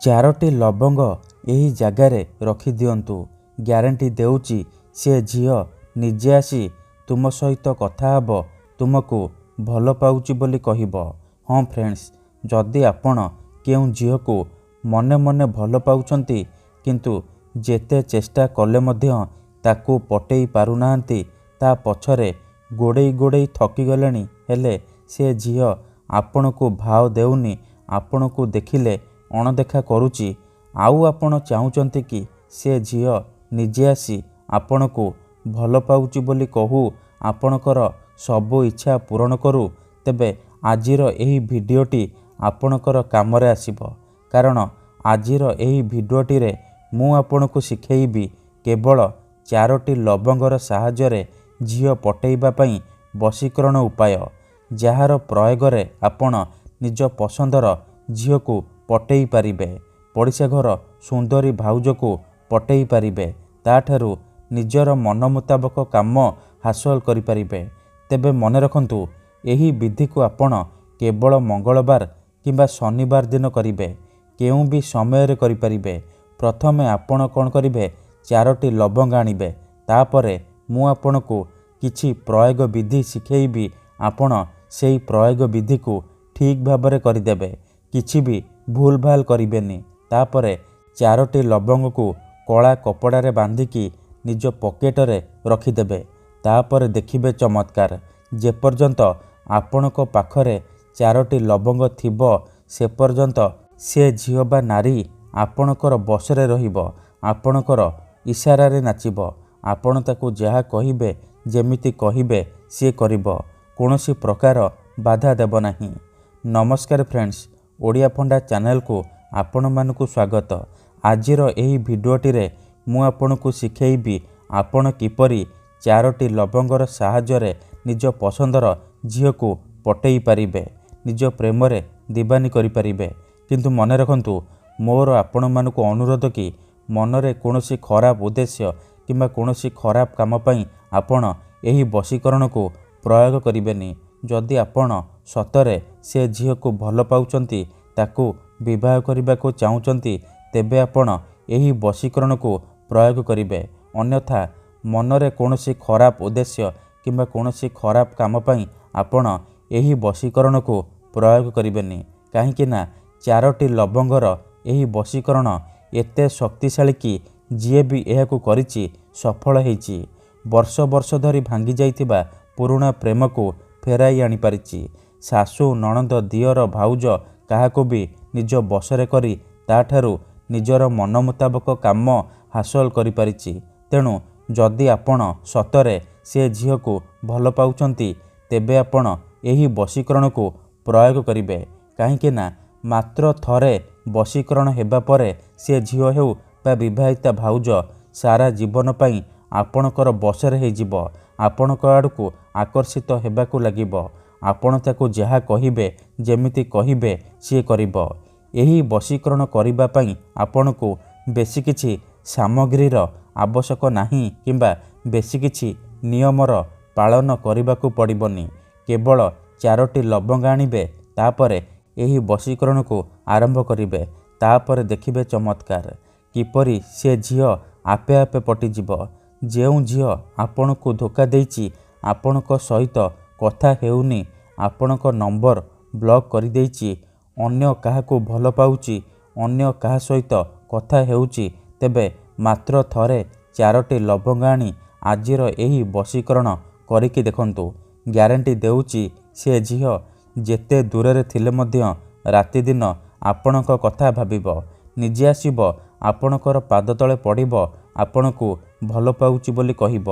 4ଟି ଲବଙ୍ଗ ଏହି ଜାଗାରେ ରଖିଦିଅନ୍ତୁ। ଗ୍ୟାରେଣ୍ଟି ଦେଉଛି ସେ ଝିଅ ନିଜେ ଆସି ତୁମ ସହିତ କଥା ହେବ, ତୁମକୁ ଭଲ ପାଉଛି ବୋଲି କହିବ। ହଁ ଫ୍ରେଣ୍ଡସ୍, ଯଦି ଆପଣ କେଉଁ ଝିଅକୁ ମନେ ମନେ ଭଲ ପାଉଛନ୍ତି କିନ୍ତୁ ଯେତେ ଚେଷ୍ଟା କଲେ ମଧ୍ୟ ତାକୁ ପଟେଇ ପାରୁନାହାନ୍ତି, ତା ପଛରେ ଗୋଡ଼େଇ ଗୋଡ଼େଇ ଥକିଗଲେଣି, ହେଲେ ସେ ଝିଅ ଆପଣଙ୍କୁ ଭାव ଦେଉନି, ଆପଣଙ୍କୁ ଦେଖିଲେ ଅଣଦେଖା କରୁଛି, ଆଉ ଆପଣ ଚାହୁଁଛନ୍ତି କି ସେ ଝିଅ ନିଜେ ଆସି ଆପଣଙ୍କୁ ଭଲ ପାଉଛି ବୋଲି କହୁ, ଆପଣଙ୍କର ସବୁ ଇଚ୍ଛା ପୂରଣ କରୁ, ତେବେ ଆଜିର ଏହି ଭିଡ଼ିଓଟି ଆପଣଙ୍କର କାମରେ ଆସିବ। କାରଣ ଆଜିର ଏହି ଭିଡ଼ିଓଟିରେ ମୁଁ ଆପଣଙ୍କୁ ଶିଖେଇବି କେବଳ 4ଟି ଲବଙ୍ଗର ସାହାଯ୍ୟରେ ଝିଅ ପଟେଇବା ପାଇଁ ବଶୀକରଣ ଉପାୟ, ଯାହାର ପ୍ରୟୋଗରେ ଆପଣ ନିଜ ପସନ୍ଦର ଝିଅକୁ ପଟେଇ ପାରିବେ, ପଡ଼ିଶା ଘର ସୁନ୍ଦରୀ ଭାଉଜକୁ ପଟେଇ ପାରିବେ, ତାଠାରୁ ନିଜର ମନ ମୁତାବକ କାମ ହାସଲ କରିପାରିବେ। ତେବେ ମନେ ରଖନ୍ତୁ, ଏହି ବିଧିକୁ ଆପଣ କେବଳ ମଙ୍ଗଳବାର କିମ୍ବା ଶନିବାର ଦିନ କରିବେ। କେଉଁ ବି ସମୟରେ କରିପାରିବେ। ପ୍ରଥମେ ଆପଣ କ'ଣ କରିବେ, 4ଟି ଲବଙ୍ଗ ଆଣିବେ। ତାପରେ ମୁଁ ଆପଣଙ୍କୁ କିଛି ପ୍ରୟୋଗ ବିଧି ଶିଖେଇବି, ଆପଣ ସେହି ପ୍ରୟୋଗ ବିଧିକୁ ଠିକ୍ ଭାବରେ କରିଦେବେ, କିଛି ବି ଭୁଲ ଭାଲ କରିବେନି। ତାପରେ 4ଟି ଲବଙ୍ଗକୁ କଳା କପଡ଼ାରେ ବାନ୍ଧିକି ନିଜ ପକେଟରେ ରଖିଦେବେ। ତାପରେ ଦେଖିବେ ଚମତ୍କାର। ଯେପର୍ଯ୍ୟନ୍ତ ଆପଣଙ୍କ ପାଖରେ 4ଟି ଲବଙ୍ଗ ଥିବ, ସେ ପର୍ଯ୍ୟନ୍ତ ସେ ଝିଅ ବା ନାରୀ ଆପଣଙ୍କର ବଶରେ ରହିବ, ଆପଣଙ୍କର ଇସାରାରେ ନାଚିବ। ଆପଣ ତାକୁ ଯାହା କହିବେ, ଯେମିତି କହିବେ ସିଏ କରିବ, କୌଣସି ପ୍ରକାର ବାଧା ଦେବ ନାହିଁ। ନମସ୍କାର ଫ୍ରେଣ୍ଡସ୍, ଓଡ଼ିଆ ଫଣ୍ଡା ଚ୍ୟାନେଲକୁ ଆପଣମାନଙ୍କୁ ସ୍ୱାଗତ। ଆଜିର ଏହି ଭିଡ଼ିଓଟିରେ ମୁଁ ଆପଣଙ୍କୁ ଶିଖେଇବି ଆପଣ କିପରି 4ଟି ଲବଙ୍ଗର ସାହାଯ୍ୟରେ ନିଜ ପସନ୍ଦର ଝିଅକୁ ପଟେଇ ପାରିବେ, ନିଜ ପ୍ରେମରେ ଦିବାନୀ କରିପାରିବେ। କିନ୍ତୁ ମନେ ରଖନ୍ତୁ, ମୋର ଆପଣମାନଙ୍କୁ ଅନୁରୋଧ କି ମନରେ କୌଣସି ଖରାପ ଉଦ୍ଦେଶ୍ୟ କିମ୍ବା କୌଣସି ଖରାପ କାମ ପାଇଁ ଆପଣ ଏହି ବଶୀକରଣକୁ ପ୍ରୟୋଗ କରିବେନି। ଯଦି ଆପଣ ସତରେ ସେ ଝିଅକୁ ଭଲ ପାଉଛନ୍ତି, ତାକୁ ବିବାହ କରିବାକୁ ଚାହୁଁଛନ୍ତି, ତେବେ ଆପଣ ଏହି ବଶୀକରଣକୁ ପ୍ରୟୋଗ କରିବେ। ଅନ୍ୟଥା ମନରେ କୌଣସି ଖରାପ ଉଦ୍ଦେଶ୍ୟ କିମ୍ବା କୌଣସି ଖରାପ କାମ ପାଇଁ ଆପଣ ଏହି ବଶୀକରଣକୁ ପ୍ରୟୋଗ କରିବେନି। କାହିଁକି ନା 4ଟି ଲବଙ୍ଗର ଏହି ବଶୀକରଣ ଏତେ ଶକ୍ତିଶାଳୀ କି ଯିଏ ବି ଏହାକୁ କରିଛି ସଫଳ ହେଇଛି। ବର୍ଷ ବର୍ଷ ଧରି ଭାଙ୍ଗି ଯାଇଥିବା ପୁରୁଣା ପ୍ରେମକୁ ଫେରାଇ ଆଣିପାରିଛି। ଶାଶୁ, ନଣନ୍ଦ, ଦିଅର, ଭାଉଜ କାହାକୁ ବି ନିଜ ବଶରେ କରି ତାଠାରୁ ନିଜର ମନ ମୁତାବକ କାମ ହାସଲ କରିପାରିଛି। ତେଣୁ ଯଦି ଆପଣ ସତରେ ସେ ଝିଅକୁ ଭଲ ପାଉଛନ୍ତି, ତେବେ ଆପଣ ଏହି ବଶୀକରଣକୁ ପ୍ରୟୋଗ କରିବେ। କାହିଁକି ନା ମାତ୍ର ଥରେ ବଶୀକରଣ ହେବା ପରେ ସେ ଝିଅ ହେଉ ବା ବିବାହିତା ଭାଉଜ ସାରା ଜୀବନ ପାଇଁ ଆପଣଙ୍କର ବଶରେ ହେଇଯିବ, ଆପଣଙ୍କ ଆଡ଼କୁ ଆକର୍ଷିତ ହେବାକୁ ଲାଗିବ। ଆପଣ ତାକୁ ଯାହା କହିବେ, ଯେମିତି କହିବେ ସିଏ କରିବ। ଏହି ବଶୀକରଣ କରିବା ପାଇଁ ଆପଣଙ୍କୁ ବେଶୀ କିଛି ସାମଗ୍ରୀର ଆବଶ୍ୟକ ନାହିଁ କିମ୍ବା ବେଶୀ କିଛି ନିୟମର ପାଳନ କରିବାକୁ ପଡ଼ିବନି। କେବଳ 4ଟି ଲବଙ୍ଗ ଆଣିବେ, ତାପରେ ଏହି ବଶୀକରଣକୁ ଆରମ୍ଭ କରିବେ। ତାପରେ ଦେଖିବେ ଚମତ୍କାର, କିପରି ସେ ଝିଅ ଆପେ ଆପେ ପଟିଯିବ। ଯେଉଁ ଝିଅ ଆପଣଙ୍କୁ ଧୋକା ଦେଇଛି, ଆପଣଙ୍କ ସହିତ କଥା ହେଉନି, ଆପଣଙ୍କ ନମ୍ବର ବ୍ଲକ୍ କରିଦେଇଛି, ଅନ୍ୟ କାହାକୁ ଭଲ ପାଉଛି, ଅନ୍ୟ କାହା ସହିତ କଥା ହେଉଛି, ତେବେ ମାତ୍ର ଥରେ 4ଟି ଲବଙ୍ଗ ଆଣି ଆଜିର ଏହି ବଶୀକରଣ କରିକି ଦେଖନ୍ତୁ। ଗ୍ୟାରେଣ୍ଟି ଦେଉଛି ସେ ଝିଅ ଯେତେ ଦୂରରେ ଥିଲେ ମଧ୍ୟ ରାତିଦିନ ଆପଣଙ୍କ କଥା ଭାବିବ, ନିଜେ ଆସିବ, ଆପଣଙ୍କର ପାଦ ତଳେ ପଡ଼ିବ, ଆପଣଙ୍କୁ ଭଲ ପାଉଛି ବୋଲି କହିବ।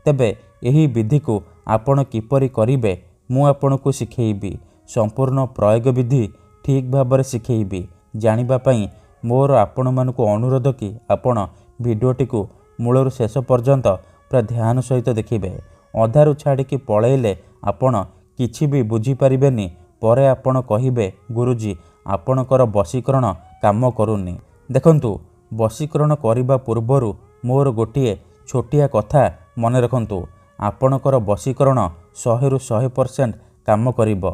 ତେବେ ଏହି ବିଧିକୁ ଆପଣ କିପରି କରିବେ ମୁଁ ଆପଣଙ୍କୁ ଶିଖେଇବି। ସମ୍ପୂର୍ଣ୍ଣ ପ୍ରୟୋଗ ବିଧି ଠିକ୍ ଭାବରେ ଶିଖେଇବି। ଜାଣିବା ପାଇଁ ମୋର ଆପଣମାନଙ୍କୁ ଅନୁରୋଧ କି ଆପଣ ଭିଡ଼ିଓଟିକୁ ମୂଳରୁ ଶେଷ ପର୍ଯ୍ୟନ୍ତ ପୁରା ଧ୍ୟାନ ସହିତ ଦେଖିବେ। ଅଧାରୁ ଛାଡ଼ିକି ପଳେଇଲେ ଆପଣ କିଛି ବି ବୁଝିପାରିବେନି। ପରେ ଆପଣ କହିବେ, ଗୁରୁଜୀ ଆପଣଙ୍କର ବଶୀକରଣ କାମ କରୁନି। ଦେଖନ୍ତୁ, ବଶୀକରଣ କରିବା ପୂର୍ବରୁ ମୋର ଗୋଟିଏ ଛୋଟିଆ କଥା ମନେ ରଖନ୍ତୁ। ଆପଣଙ୍କର ବଶୀକରଣ 100ରୁ 100% କାମ କରିବ।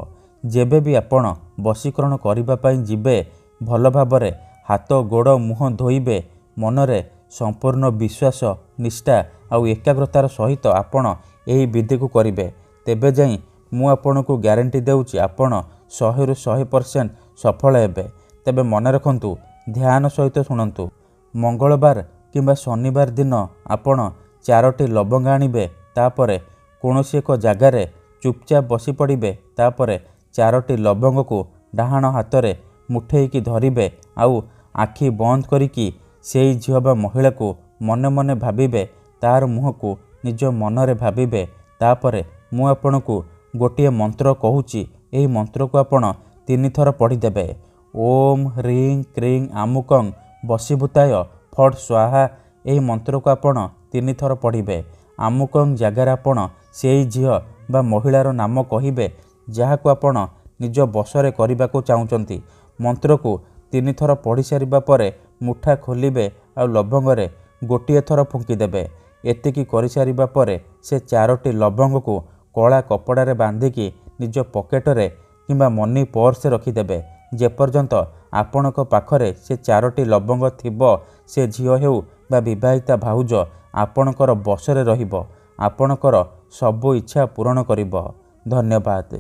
ଯେବେ ବି ଆପଣ ବଶୀକରଣ କରିବା ପାଇଁ ଯିବେ, ଭଲ ଭାବରେ ହାତ ଗୋଡ଼ ମୁହଁ ଧୋଇବେ। ମନରେ ସମ୍ପୂର୍ଣ୍ଣ ବିଶ୍ୱାସ ନିଷ୍ଠା ଆଉ ଏକାଗ୍ରତାର ସହିତ ଆପଣ ଏହି ବିଧିକୁ କରିବେ। ତେବେ ଯାଇ ମୁଁ ଆପଣଙ୍କୁ ଗ୍ୟାରେଣ୍ଟି ଦେଉଛି ଆପଣ 100ରୁ 100% ସଫଳ ହେବେ। ତେବେ ମନେ ରଖନ୍ତୁ, ଧ୍ୟାନ ସହିତ ଶୁଣନ୍ତୁ। ମଙ୍ଗଳବାର କିମ୍ବା ଶନିବାର ଦିନ ଆପଣ 4ଟି ଲବଙ୍ଗ ଆଣିବେ। ତାପରେ କୌଣସି ଏକ ଜାଗାରେ ଚୁପଚାପ ବସି ପଡ଼ିବେ। ତାପରେ 4ଟି ଲବଙ୍ଗକୁ ଡାହାଣ ହାତରେ ମୁଠେଇକି ଧରିବେ ଆଉ ଆଖି ବନ୍ଦ କରିକି ସେଇ ଝିଅ ବା ମହିଳାକୁ ମନେ ମନେ ଭାବିବେ। ତାର ମୁହଁକୁ ନିଜ ମନରେ ଭାବିବେ। ତାପରେ ମୁଁ ଆପଣଙ୍କୁ ଗୋଟିଏ ମନ୍ତ୍ର କହୁଛି। ଏହି ମନ୍ତ୍ରକୁ ଆପଣ 3 ଥର ପଢ଼ିଦେବେ। ଓମ୍ ହ୍ରିଂ କ୍ରିଂ ଆମୁକଂ ବଶୀଭୂତାୟ ଫଟ୍ ସ୍ୱାହା। ଏହି ମନ୍ତ୍ରକୁ ଆପଣ 3 ଥର ପଢ଼ିବେ। ଆମୁକଂ ଜାଗାରେ ଆପଣ ସେଇ ଝିଅ ବା ମହିଳାର ନାମ କହିବେ ଯାହାକୁ ଆପଣ ନିଜ ବଶରେ କରିବାକୁ ଚାହୁଁଛନ୍ତି। ମନ୍ତ୍ରକୁ 3 ଥର ପଢ଼ି ସାରିବା ପରେ ମୁଠା ଖୋଲିବେ ଆଉ ଲବଙ୍ଗରେ ଗୋଟିଏ ଥର ଫୁଙ୍କିଦେବେ। ଏତିକି କରିସାରିବା ପରେ ସେ 4ଟି ଲବଙ୍ଗକୁ କଳା କପଡ଼ାରେ ବାନ୍ଧିକି ନିଜ ପକେଟରେ କିମ୍ବା ମନି ପର୍ସରେ ରଖିଦେବେ। ଯେପର୍ଯ୍ୟନ୍ତ ଆପଣଙ୍କ ପାଖରେ ସେ 4ଟି ଲବଙ୍ଗ ଥିବ, ସେ ଝିଅ ହେଉ ବା ବିବାହିତା ଭାଉଜ ଆପଣଙ୍କର ବଶରେ ରହିବ। ଆପଣଙ୍କର ସବୁ ଇଚ୍ଛା ପୂରଣ କରିବ। ଧନ୍ୟବାଦ।